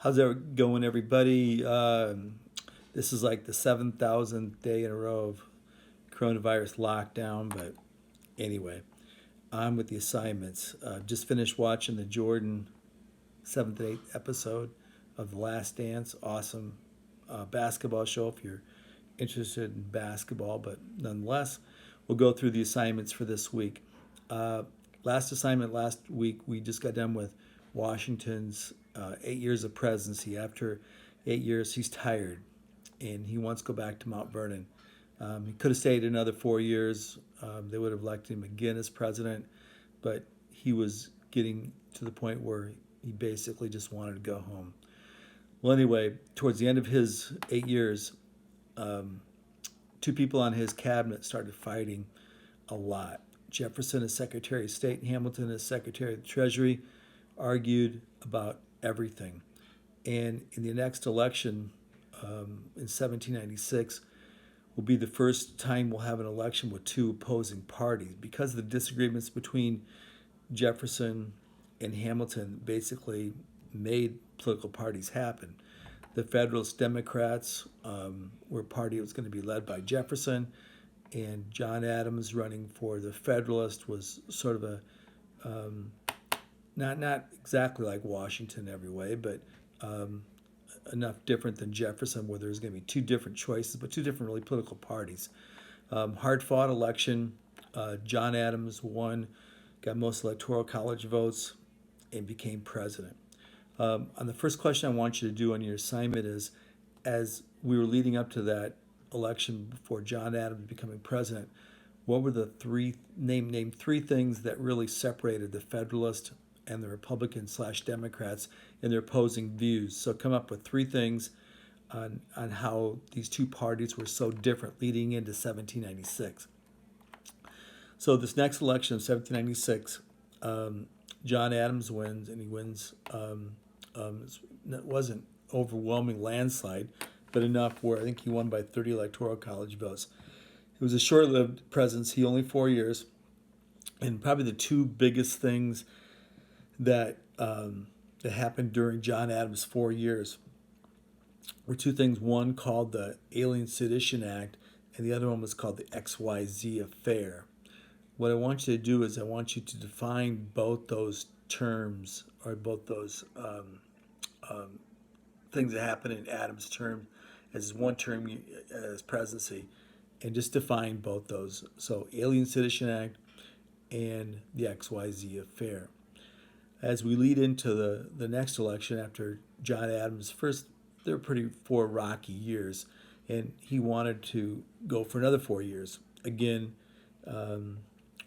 How's it going, everybody? This is like the 7,000th day in a row of coronavirus lockdown, but anyway, I'm with the assignments. Just finished watching the Jordan 7th and 8th episode of The Last Dance. Awesome basketball show if you're interested in basketball, but nonetheless, we'll go through the assignments for this week. Uh, Last assignment last week, we just got done with Washington's 8 years of presidency. After 8 years, he's tired and he wants to go back to Mount Vernon. He could have stayed another 4 years. They would have elected him again as president, but he was getting to the point where he basically just wanted to go home. Well, anyway, towards the end of his 8 years, um, two people on his cabinet started fighting a lot. Jefferson, as Secretary of State, and Hamilton, as Secretary of the Treasury, argued about everything. And in the next election, in 1796, will be the first time we'll have an election with two opposing parties. Because of the disagreements between Jefferson and Hamilton, basically made political parties happen. The Federalist Democrats were a party that was going to be led by Jefferson, and John Adams running for the Federalist was sort of a not exactly like Washington every way, but um, enough different than Jefferson where there's going to be two different choices, but two different really political parties. Hard fought election. John Adams won, got most electoral college votes, and became president. On the first question I want you to do on your assignment is, as we were leading up to that election before John Adams becoming president, what were the name three things that really separated the Federalist and the Republican slash Democrats in their opposing views? So come up with three things on how these two parties were so different leading into 1796. So this next election of 1796, John Adams wins, and he wins. It wasn't overwhelming landslide, but enough where I think he won by 30 electoral college votes. It was a short-lived presidency, only 4 years, and probably the two biggest things that happened during John Adams' 4 years were two things. One called the Alien Sedition Act, and the other one was called the XYZ Affair. What I want you to do is I want you to define both those terms, or both those things that happened in Adams' term as one term as presidency, and just define both those. So, Alien Sedition Act and the XYZ Affair. As we lead into the next election after John Adams' first, they were pretty 4 rocky years, and he wanted to go for another 4 years. Again,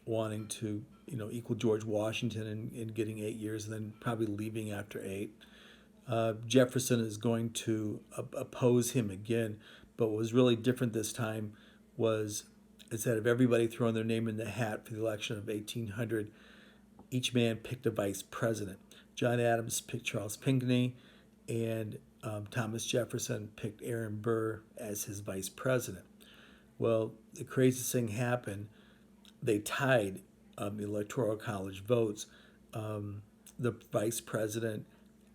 wanting to equal George Washington in getting 8 years and then probably leaving after eight. Jefferson is going to oppose him again, but what was really different this time was instead of everybody throwing their name in the hat for the election of 1800, each man picked a vice president. John Adams picked Charles Pinckney, and Thomas Jefferson picked Aaron Burr as his vice president. Well, the craziest thing happened. They tied the electoral college votes, the vice president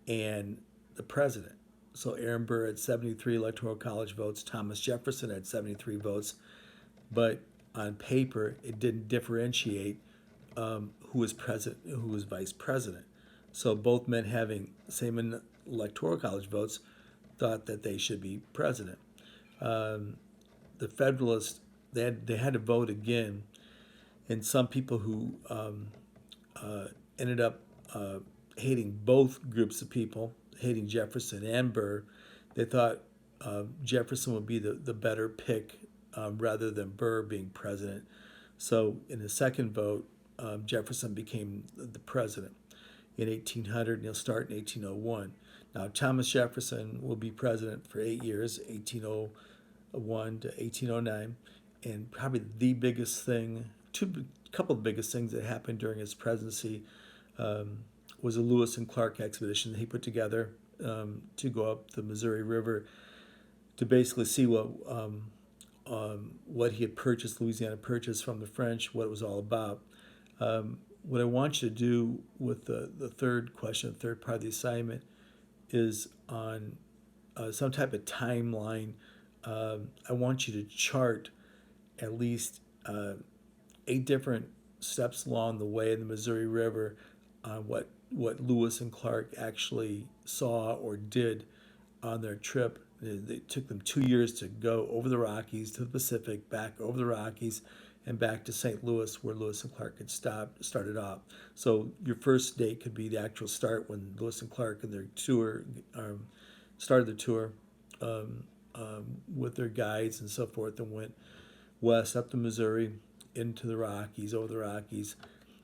and the president. So Aaron Burr had 73 electoral college votes. Thomas Jefferson had 73 votes. But on paper, it didn't differentiate who was president, who was vice president. So both men having the same electoral college votes thought that they should be president. The Federalists, they had to vote again, and some people who ended up hating both groups of people, hating Jefferson and Burr, they thought Jefferson would be the better pick rather than Burr being president. So in the second vote, Jefferson became the president in 1800, and he'll start in 1801. Now, Thomas Jefferson will be president for 8 years, 1801 to 1809, and probably the biggest thing, couple of biggest things that happened during his presidency was a Lewis and Clark expedition that he put together to go up the Missouri River to basically see what he had purchased, Louisiana purchased from the French, what it was all about. What I want you to do with the third question, the third part of the assignment, is on some type of timeline. I want you to chart at least 8 different steps along the way in the Missouri River on what Lewis and Clark actually saw or did on their trip. It took them 2 years to go over the Rockies to the Pacific, back over the Rockies, and back to St. Louis, where Lewis and Clark had started off. So your first date could be the actual start when Lewis and Clark and their tour started the tour with their guides and so forth, and went west up the Missouri into the Rockies, over the Rockies.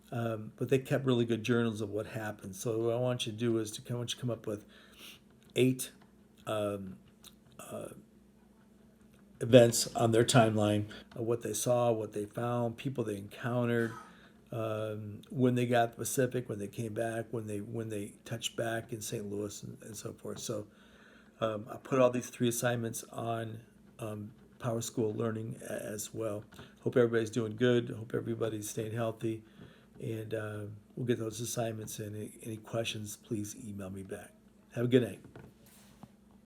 But they kept really good journals of what happened. So what I want you to do is I want you to come up with 8 events on their timeline of what they saw, what they found, people they encountered, when they got the Pacific, when they came back, when they touched back in St. Louis, and so forth. So I put all these 3 assignments on Power School Learning as well. Hope everybody's doing good. Hope everybody's staying healthy, and we'll get those assignments. And any questions, please email me back. Have a good night.